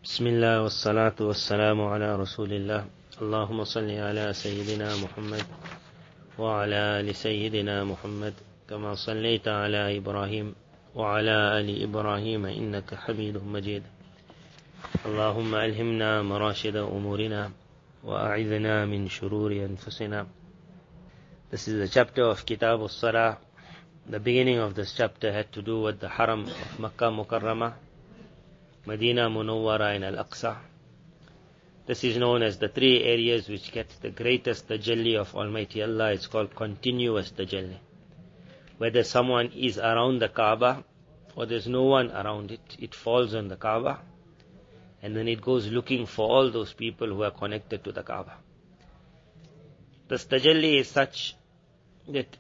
بسم الله والصلاة والسلام على رسول الله اللهم صل على سيدنا محمد وعلى آل سيدنا محمد كما صليت على إبراهيم وعلى آل إبراهيم إنك حميد مجيد اللهم ألهمنا مراشد أمورنا وأعذنا من شرور أنفسنا. This is the chapter of Kitab al-Salah. The beginning of this chapter had to do with the Haram of Makkah Mukarramah, Medina Munawwara and Al-Aqsa. This is known as the three areas which get the greatest tajalli of Almighty Allah. It's called continuous tajalli. Whether someone is around the Kaaba or there's no one around it, it falls on the Kaaba and then it goes looking for all those people who are connected to the Kaaba. This tajalli is such that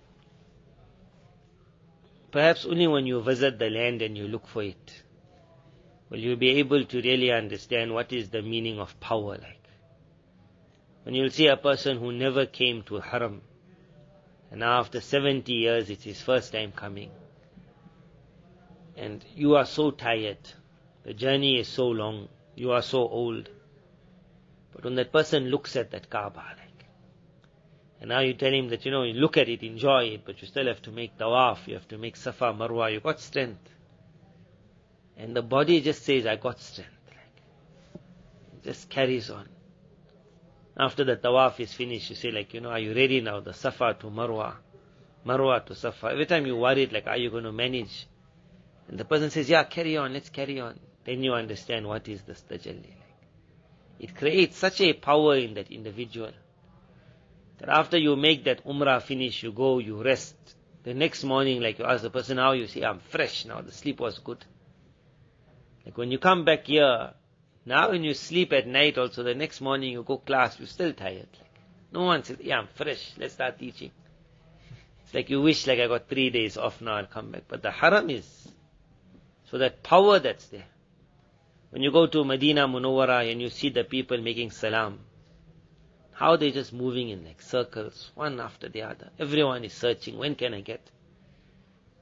perhaps only when you visit the land and you look for it, will you be able to really understand what is the meaning of power like. When you'll see a person who never came to Haram, and now after 70 years it's his first time coming, and you are so tired, the journey is so long, you are so old, but when that person looks at that Kaaba like, and now you tell him that, you look at it, enjoy it, but you still have to make tawaf, you have to make Safa, Marwa, you got strength. And the body just says, I got strength. It just carries on. After the tawaf is finished, you say are you ready now? The Safa to Marwa, Marwa to Safa. Every time you worry, are you going to manage? And the person says, yeah, carry on, let's carry on. Then you understand what is this tajalli. It creates such a power in that individual that after you make that umrah finish, you go, you rest. The next morning, you ask the person how, you say, I'm fresh now, the sleep was good. When you come back here, now when you sleep at night also, the next morning you go class, you're still tired. No one says, yeah, I'm fresh, let's start teaching. It's you wish I got 3 days off now, I'll come back. But the Haram is, so that power that's there. When you go to Medina Munawwara and you see the people making salam, how they're just moving in circles, one after the other. Everyone is searching, when can I get?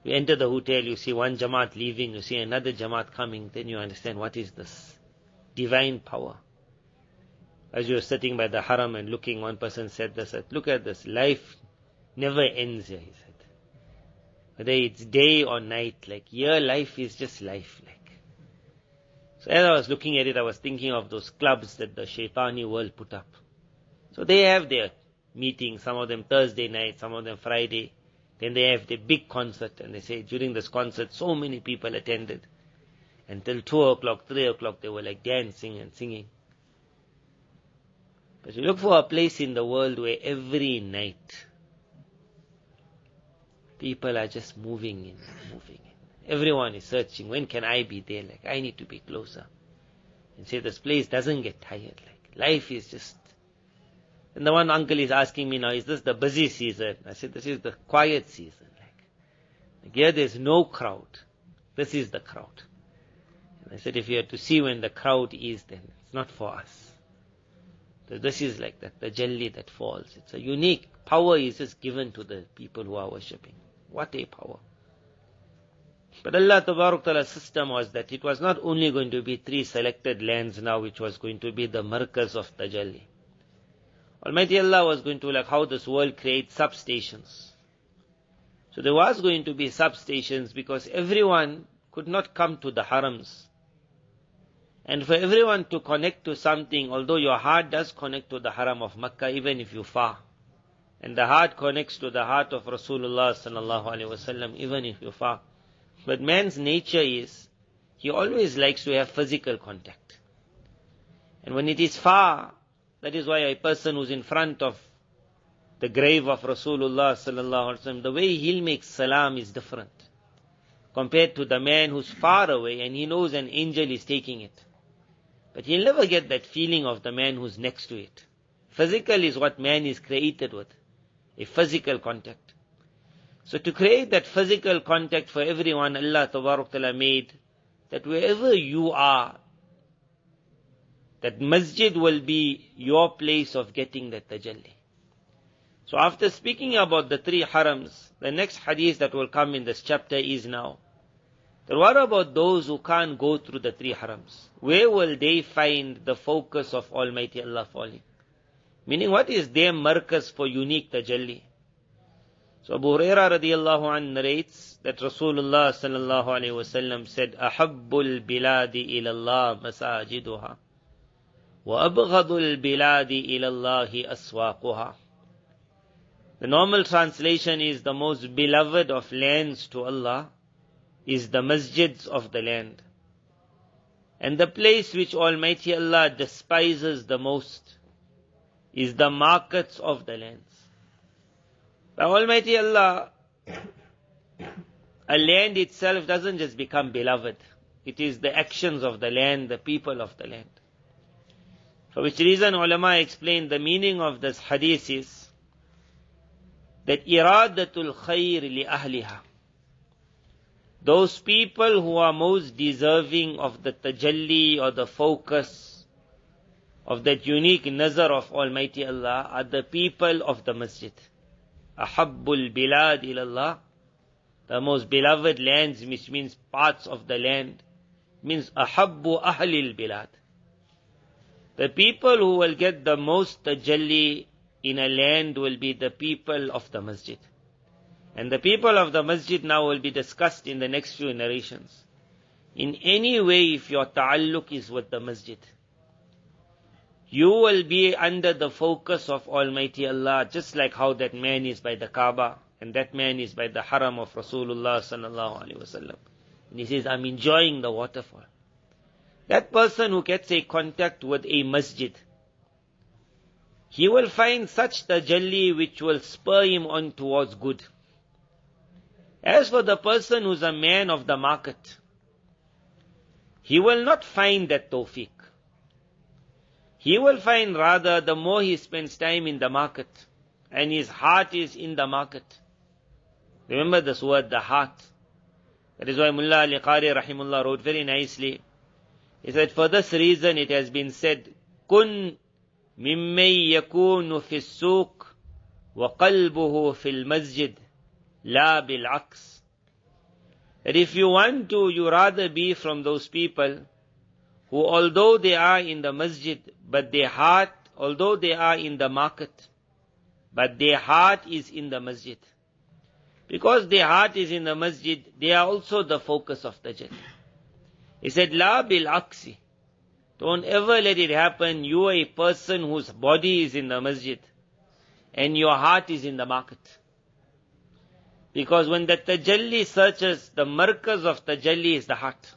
You enter the hotel, you see one Jamaat leaving, you see another Jamaat coming, then you understand what is this divine power. As you were sitting by the Haram and looking, one person said this, look at this, life never ends here, he said. Whether it's day or night, here life is just life. So as I was looking at it, I was thinking of those clubs that the Shaitani world put up. So they have their meetings, some of them Thursday night, some of them Friday. Then they have the big concert, and they say during this concert so many people attended. Until 2 o'clock, 3 o'clock they were dancing and singing. But you look for a place in the world where every night people are just moving in. Everyone is searching, when can I be there? I need to be closer. And say this place doesn't get tired. Life is just... And the one uncle is asking me now, is this the busy season? I said, this is the quiet season. Here there's no crowd. This is the crowd. And I said, if you have to see when the crowd is, then it's not for us. So this is that, the tajalli that falls. It's a unique power is just given to the people who are worshipping. What a power. But Allah Tabarak Ta'ala's system was that it was not only going to be 3 selected lands now, which was going to be the markaz of tajalli. Almighty Allah was going to, how this world creates substations. So there was going to be substations because everyone could not come to the harams. And for everyone to connect to something, although your heart does connect to the haram of Makkah, even if you're far. And the heart connects to the heart of Rasulullah sallallahu alaihi wasallam, even if you're far. But man's nature is, he always likes to have physical contact. And when it is far, that is why a person who's in front of the grave of Rasulullah sallallahu alaihi wasallam, the way he'll make salam is different compared to the man who's far away and he knows an angel is taking it. But he'll never get that feeling of the man who's next to it. Physical is what man is created with, a physical contact. So to create that physical contact for everyone, Allah Tabarak Ta'ala made that wherever you are, that masjid will be your place of getting that tajalli. So after speaking about the 3 harams, the next hadith that will come in this chapter is now Then what about those who can't go through the 3 harams? Where will they find the focus of Almighty Allah falling? Meaning, what is their markaz for unique tajalli? So Abu Hurairah radiallahu anh narrates that Rasulullah sallallahu alayhi wasallam said, "Ahabbul biladi ilallah masajiduha, wa abghadul biladi ilallahi aswaquha." The normal translation is, the most beloved of lands to Allah is the masjids of the land. And the place which Almighty Allah despises the most is the markets of the lands. By Almighty Allah, a land itself doesn't just become beloved. It is the actions of the land, the people of the land. For which reason ulama explained the meaning of this hadith is that iradatul khair li ahliha. Those people who are most deserving of the tajalli or the focus of that unique nazar of Almighty Allah are the people of the masjid. Ahabbul bilad ilallah, the most beloved lands, which means parts of the land, means ahabbu ahlil bilad. The people who will get the most tajalli in a land will be the people of the masjid. And the people of the masjid now will be discussed in the next few narrations. In any way, if your ta'alluq is with the masjid, you will be under the focus of Almighty Allah, just like how that man is by the Kaaba, and that man is by the haram of Rasulullah sallallahu alaihi wasallam. And he says, I'm enjoying the waterfall. That person who gets a contact with a masjid, he will find such tajalli which will spur him on towards good. As for the person who's a man of the market, he will not find that tawfiq. He will find rather the more he spends time in the market and his heart is in the market. Remember this word, the heart. That is why Mullah Ali Qari rahimullah wrote very nicely. He said, for this reason it has been said, Kun mimmay yakunu fi suq wa qalbuhu fil masjid la bil aks. That if you want to, you rather be from those people who, although they are in the masjid, but their heart, although they are in the market, but their heart is in the masjid. Because their heart is in the masjid, they are also the focus of the jannah. He said, La bil aksi. Don't ever let it happen. You are a person whose body is in the masjid and your heart is in the market. Because when the tajalli searches, the markaz of tajalli is the heart.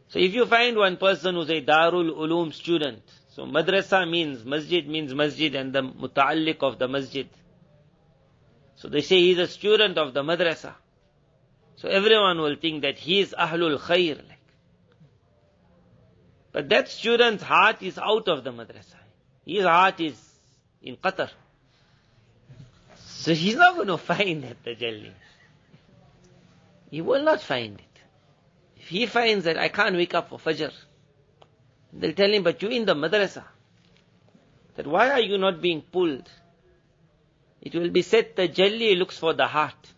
So if you find one person who's a Darul Ulum student, so madrasa means masjid and the muta'alliq of the masjid. So they say he's a student of the madrasa. So everyone will think that he is Ahlul Khair. But that student's heart is out of the madrasa. His heart is in Qatar. So he's not going to find that tajalli. He will not find it. If he finds that I can't wake up for Fajr, they'll tell him, but you're in the madrasa. That why are you not being pulled? It will be said tajalli looks for the heart.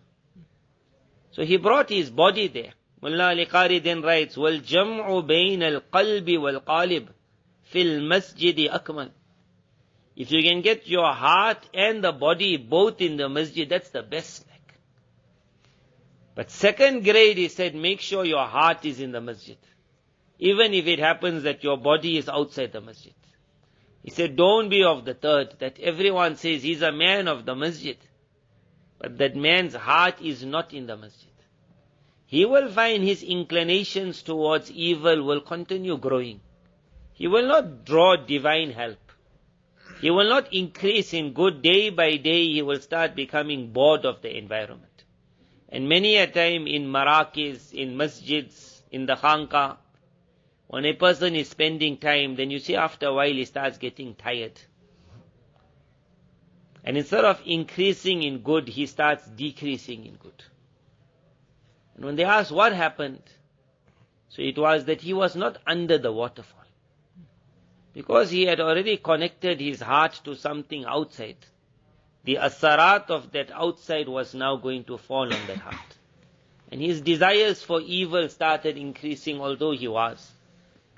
So he brought his body there. Mullah Ali Qari then writes, وَالْجَمْعُ بَيْنَ الْقَلْبِ وَالْقَالِبِ فِي الْمَسْجِدِ أَكْمَلِ. If you can get your heart and the body both in the masjid, that's the best. But second grade, he said, make sure your heart is in the masjid. Even if it happens that your body is outside the masjid. He said, don't be of the third, that everyone says he's a man of the masjid. But that man's heart is not in the masjid. He will find his inclinations towards evil will continue growing. He will not draw divine help. He will not increase in good. Day by day he will start becoming bored of the environment. And many a time in marakis, in masjids, in the khanqa, when a person is spending time, then you see after a while he starts getting tired. And instead of increasing in good, he starts decreasing in good. And when they asked what happened, so it was that he was not under the waterfall. Because he had already connected his heart to something outside. The asarat of that outside was now going to fall on that heart. And his desires for evil started increasing, although he was.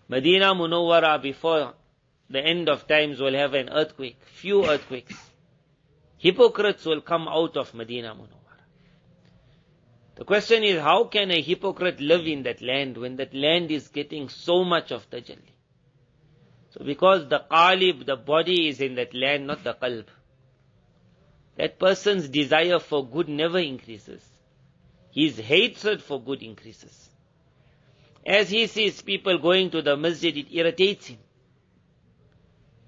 Medina Munawwara before the end of times will have an earthquake, few earthquakes. Hypocrites will come out of Medina Munawwara. The question is, how can a hypocrite live in that land when that land is getting so much of tajalli? So because the qalib, the body is in that land, not the qalb. That person's desire for good never increases. His hatred for good increases. As he sees people going to the masjid, it irritates him.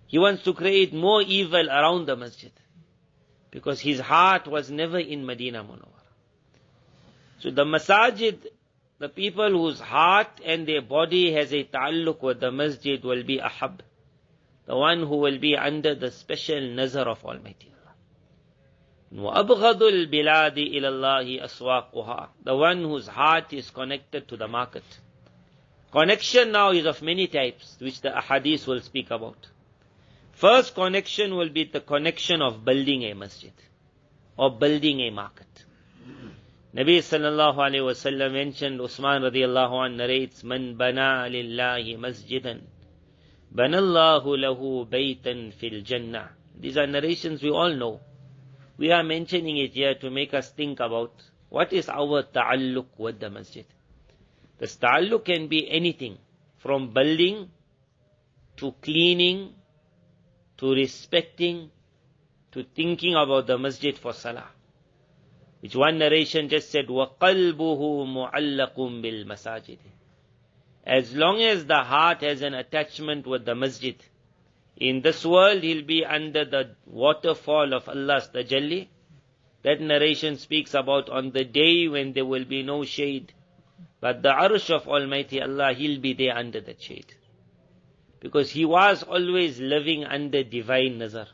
He wants to create more evil around the masjid. Because his heart was never in Medina Munawwara. So the masajid, the people whose heart and their body has a ta'alluq with the masjid will be ahab. The one who will be under the special nazar of Almighty Allah. وَأَبْغَضُ الْبِلَادِ إِلَى اللَّهِ أَسْوَاقُهَا. The one whose heart is connected to the market. Connection now is of many types, which the ahadith will speak about. First connection will be the connection of building a masjid or building a market. Nabi sallallahu alayhi wa sallam mentioned, Usman radiallahu anh narrates, Man bana lillahi masjidan, banallahu lahu baytan fil jannah. These are narrations we all know. We are mentioning it here to make us think about what is our ta'alluq with the masjid. This ta'alluq can be anything, from building, to cleaning, to respecting, to thinking about the masjid for salah. Which one narration just said, وَقَلْبُهُ مُعَلَّقٌ بِالْمَسَاجِدِ. As long as the heart has an attachment with the masjid, in this world he'll be under the waterfall of Allah's tajalli. That narration speaks about on the day when there will be no shade. But the arsh of Almighty Allah, he'll be there under that shade. Because he was always living under divine nazar.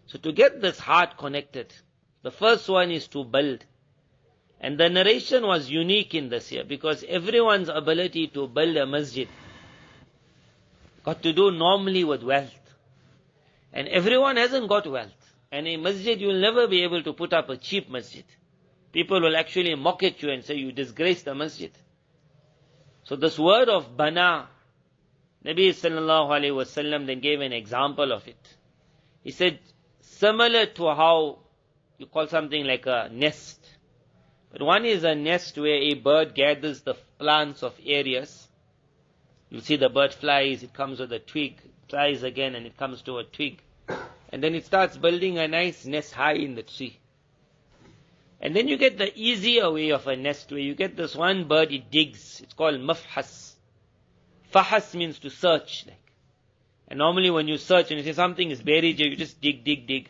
So to get this heart connected, the first one is to build. And the narration was unique in this year, because everyone's ability to build a masjid got to do normally with wealth. And everyone hasn't got wealth. And a masjid, you'll never be able to put up a cheap masjid. People will actually mock at you and say, you disgrace the masjid. So this word of bana, Nabi sallallahu alayhi wa sallam then gave an example of it. He said, similar to how you call something like a nest. But one is a nest where a bird gathers the plants of areas. You see the bird flies, it comes with a twig, flies again and it comes to a twig. And then it starts building a nice nest high in the tree. And then you get the easier way of a nest where you get this one bird, it digs. It's called mafhas. Fahas means to search. And normally when you search and you say something is buried here, you just dig, dig, dig.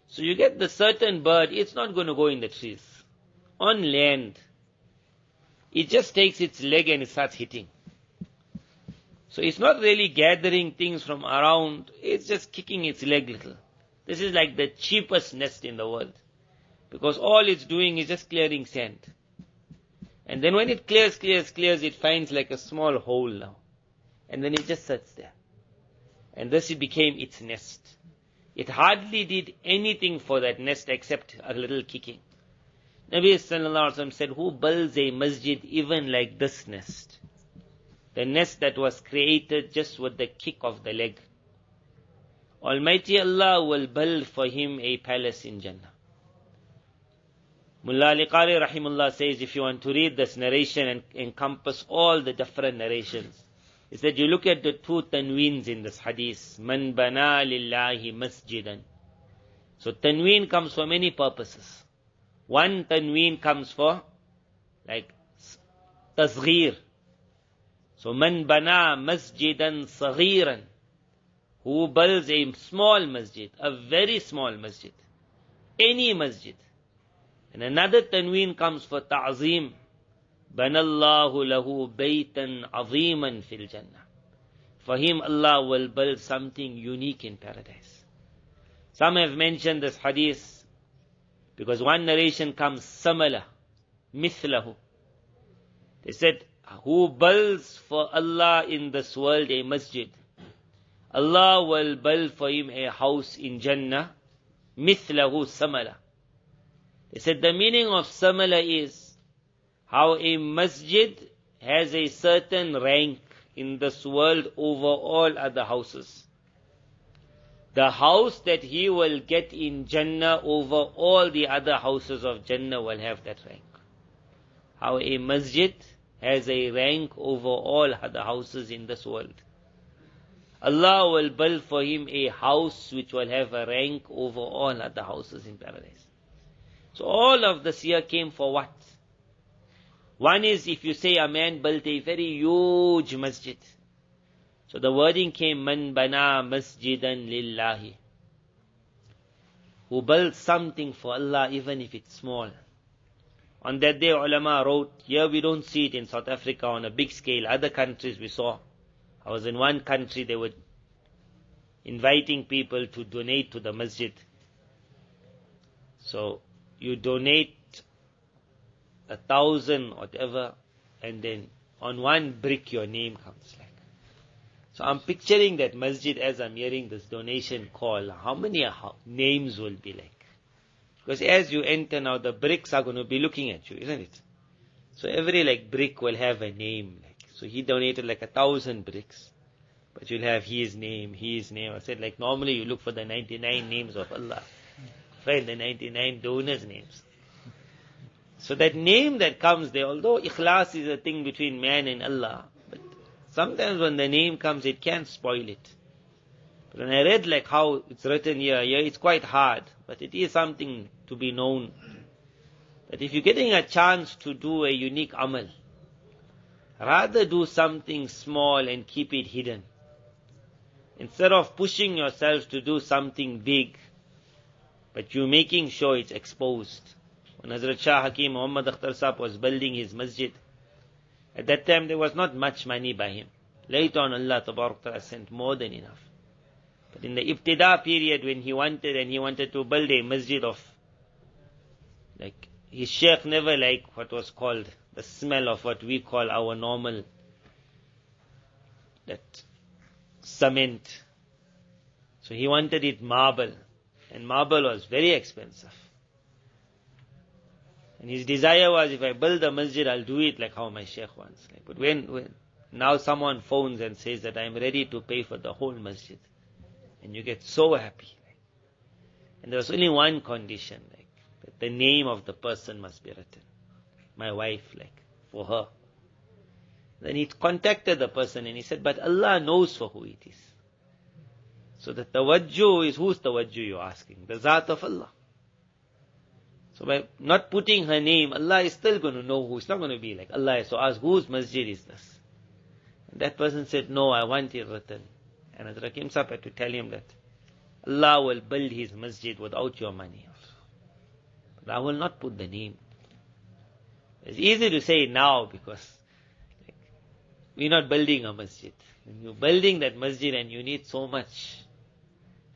So you get the certain bird, it's not going to go in the trees. On land, it just takes its leg and it starts hitting. So it's not really gathering things from around, it's just kicking its leg little. This is like the cheapest nest in the world. Because all it's doing is just clearing sand. And then when it clears, it finds like a small hole now. And then it just sits there. And this became its nest. It hardly did anything for that nest except a little kicking. Nabi sallallahu alaihi wasallam said, who builds a masjid even like this nest? The nest that was created just with the kick of the leg. Almighty Allah will build for him a palace in Jannah. Mullah Ali Qari rahimullah says, if you want to read this narration and encompass all the different narrations, he said, you look at the two tanweens in this hadith. Man bana lillahi masjidan. So tanween comes for many purposes. One tanween comes for like tasghir. So man bana masjidan saghiran. Who builds a small masjid, a very small masjid. Any masjid. And another tanween comes for ta'zim. Banallahu lahu baytan aziman fil jannah. For him Allah will build something unique in paradise. Some have mentioned this hadith because one narration comes similar, mithlahu. They said, who builds for Allah in this world a masjid, Allah will build for him a house in Jannah, mithlahu samala. They said the meaning of samala is how a masjid has a certain rank in this world over all other houses. The house that he will get in Jannah over all the other houses of Jannah will have that rank. How a masjid has a rank over all other houses in this world. Allah will build for him a house which will have a rank over all other houses in paradise. So all of this here came for what? One is if you say a man built a very huge masjid. So the wording came, Man bana masjidan lillahi. Who built something for Allah even if it's small. On that day ulama wrote, here we don't see it in South Africa on a big scale. Other countries we saw. I was in one country, they were inviting people to donate to the masjid. So you donate 1,000 whatever, and then on one brick your name comes like. So I'm picturing that masjid as I'm hearing this donation call. How many names will be like? Because as you enter now, the bricks are going to be looking at you, isn't it? So every like brick will have a name. Like. So he donated like 1,000 bricks. But you'll have his name. I said like normally you look for the 99 names of Allah. Find the 99 donors' names. So that name that comes there, although ikhlas is a thing between man and Allah, but sometimes when the name comes, it can spoil it. But when I read like how it's written here, it's quite hard, but it is something to be known. That if you're getting a chance to do a unique amal, rather do something small and keep it hidden. Instead of pushing yourself to do something big, but you're making sure it's exposed. When Hazrat Shah Hakim Muhammad Akhtar Sahib was building his masjid, at that time there was not much money by him. Later on Allah Tabarak Ta'ala sent more than enough. But in the Ibtida period when he wanted to build a masjid of, like, his sheikh never liked what was called the smell of what we call our normal, that cement. So he wanted it marble. And marble was very expensive. And his desire was, if I build a masjid, I'll do it like how my sheikh wants. Like, but when now someone phones and says that I'm ready to pay for the whole masjid, and you get so happy. And there was only one condition, like that the name of the person must be written. My wife, like for her. Then he contacted the person and he said, but Allah knows for who it is. So the tawajjuh is, who's tawajjuh you're asking? The Zat of Allah. So by not putting her name, Allah is still going to know who. It's not going to be like Allah has to ask, whose masjid is this? And that person said, no, I want it written. And Hazrat Hakim Sahib had to tell him that Allah will build his masjid without your money. But I will not put the name. It's easy to say now because we're not building a masjid. When you're building that masjid and you need so much,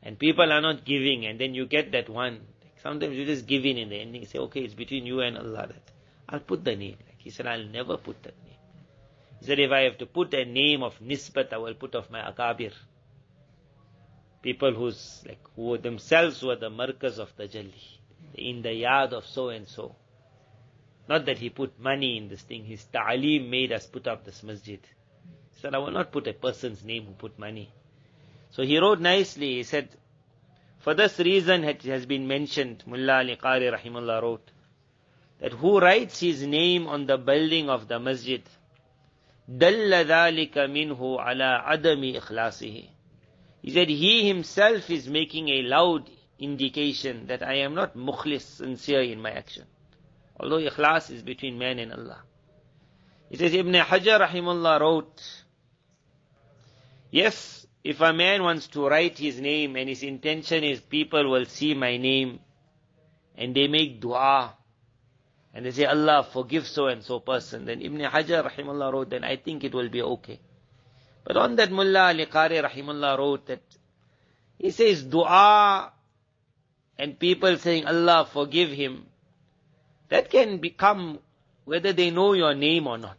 and people are not giving, and then you get that one. Sometimes you just give in the ending, say, okay, it's between you and Allah. That I'll put the name. Like he said, I'll never put that name. He said, if I have to put a name of nisbat, I will put of my akabir. People who themselves were the markaz of the Jalli, in the yard of so and so. Not that he put money in this thing. His ta'aleem made us put up this masjid. He said, I will not put a person's name who put money. So he wrote nicely, he said, for this reason it has been mentioned, Mullah Ali Qari Rahimullah wrote, that who writes his name on the building of the masjid, دَلَّ ذَلِكَ مِنْهُ عَلَىٰ عَدَمِ إِخْلَاصِهِ. He said, he himself is making a loud indication that I am not mukhlis, sincere in my action. Although ikhlas is between man and Allah. He says, Ibn Hajar Rahimullah wrote, yes, if a man wants to write his name and his intention is people will see my name and they make dua and they say, Allah forgive so and so person, then Ibn Hajar Rahimullah wrote, then I think it will be okay. But on that Mullah Ali Qari Rahimullah wrote that he says dua and people saying Allah forgive him, that can become whether they know your name or not.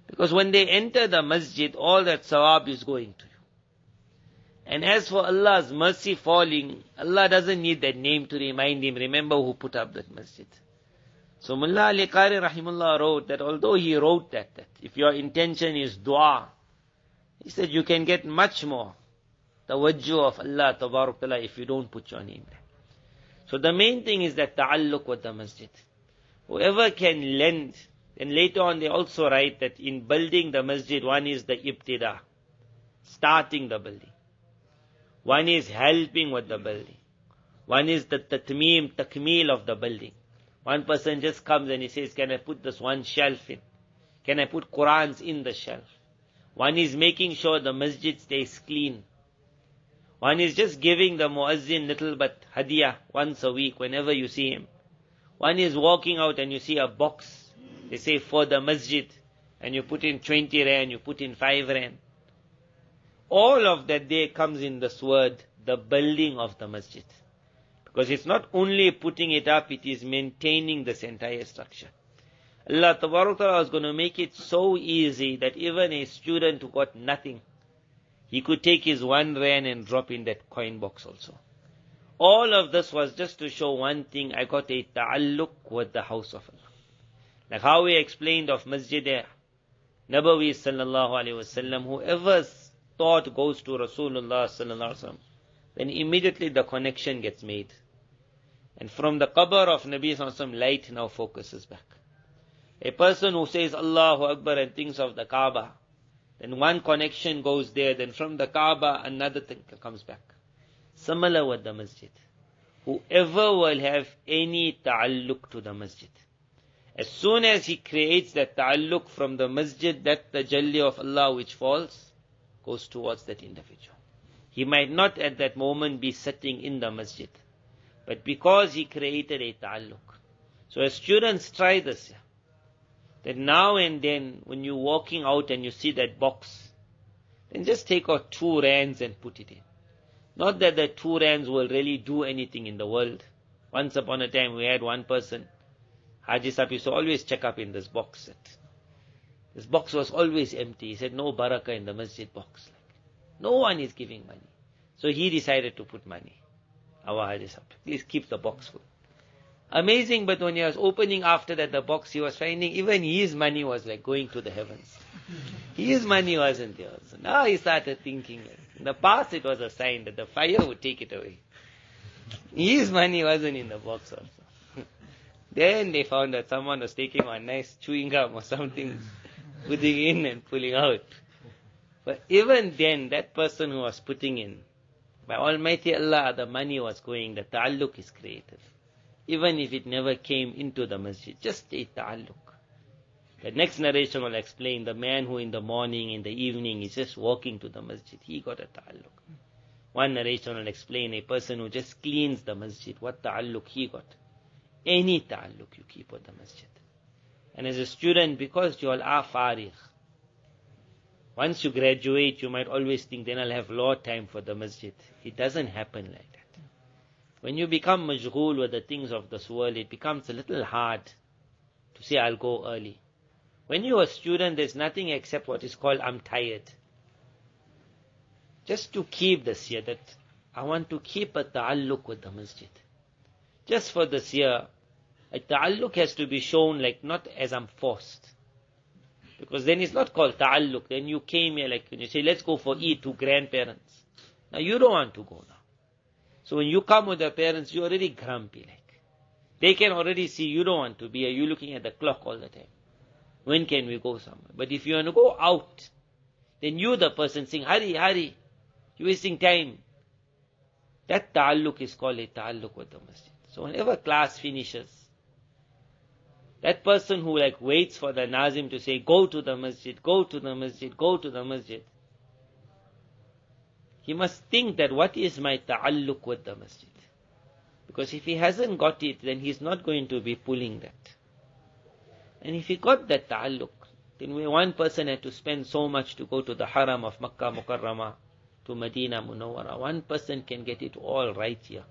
Because when they enter the masjid, all that sawab is going to you. And as for Allah's mercy falling, Allah doesn't need that name to remind him, remember who put up that masjid. So Mullah Ali Qari rahimullah wrote that although he wrote that if your intention is dua, he said you can get much more tawajjuh of Allah Tabarak Ta'ala if you don't put your name there. So the main thing is that ta'alluq with the masjid. Whoever can lend, and later on they also write that in building the masjid, one is the ibtida, starting the building. One is helping with the building. One is the tatmeem, takmeel of the building. One person just comes and he says, can I put this one shelf in? Can I put Qurans in the shelf? One is making sure the masjid stays clean. One is just giving the muazzin little but hadiyah once a week whenever you see him. One is walking out and you see a box, they say for the masjid, and you put in 20 rand, you put in 5 rand. All of that there comes in this word, the building of the masjid. Because it's not only putting it up, it is maintaining this entire structure. Allah Tabarak Ta'ala is going to make it so easy that even a student who got nothing, he could take his 1 rand and drop in that coin box also. All of this was just to show one thing, I got a ta'alluq with the house of Allah. Like how we explained of Masjid Nabawi sallallahu alayhi wasallam, whoever's thought goes to Rasulullah sallallahu alayhi wasallam, then immediately the connection gets made. And from the qabr of Nabi sallallahu alayhi wasallam, light now focuses back. A person who says Allahu Akbar and thinks of the Kaaba, then one connection goes there, then from the Kaaba another thing comes back. Similar with the masjid. Whoever will have any ta'alluq to the masjid, as soon as he creates that ta'alluq from the masjid, that tajalli of Allah which falls, goes towards that individual. He might not at that moment be sitting in the masjid, but because he created a ta'alluq. So as students, try this. That now and then, when you're walking out and you see that box, then just take out 2 rands and put it in. Not that the 2 rands will really do anything in the world. Once upon a time we had one person, Haji Sahib used to always check up in this box. This box was always empty. He said, no barakah in the masjid box. No one is giving money. So he decided to put money. Our Haji Sahib, please keep the box full. Amazing, but when he was opening after that the box, he was finding even his money was like going to the heavens. His money wasn't there. So now he started thinking, in the past it was a sign that the fire would take it away. His money wasn't in the box also. Then they found that someone was taking one nice chewing gum or something, putting in and pulling out. But even then, that person who was putting in, by Almighty Allah, the money was going, the ta'alluq is created. Even if it never came into the masjid, just a ta'alluq. The next narration will explain the man who in the morning, in the evening is just walking to the masjid, he got a ta'alluq. One narration will explain a person who just cleans the masjid, what ta'alluq he got. Any ta'alluq you keep with the masjid. And as a student, because you all are farigh, once you graduate, you might always think, then I'll have more time for the masjid. It doesn't happen like that. When you become majghul with the things of this world, it becomes a little hard to say, I'll go early. When you're a student, there's nothing except what is called, I'm tired. Just to keep this year, that I want to keep a ta'alluq with the masjid. Just for this year, a ta'alluq has to be shown like not as I'm forced. Because then it's not called ta'alluq. Then you came here like, you say, let's go for Eid to grandparents. Now you don't want to go now. So when you come with the parents, you're already grumpy. Like they can already see you don't want to be here. You're looking at the clock all the time. When can we go somewhere? But if you want to go out, then you the person saying, hurry, hurry. You're wasting time. That ta'alluq is called a ta'alluq with the masjid. So whenever class finishes, that person who like waits for the nazim to say, go to the masjid, go to the masjid, go to the masjid, he must think that what is my ta'alluq with the masjid? Because if he hasn't got it, then he's not going to be pulling that. And if he got that ta'alluq, then one person had to spend so much to go to the haram of Makkah Mukarramah, to Medina Munawwara. One person can get it all right here.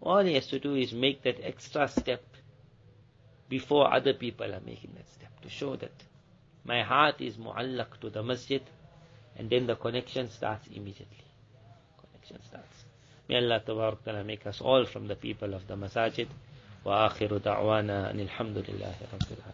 All he has to do is make that extra step before other people are making that step, to show that my heart is mu'allaq to the masjid, and then the connection starts immediately. Connection starts. May Allah Tabarak Ta'ala make us all from the people of the masajid. وآخر دعوانا أن الحمد لله رب العالمين.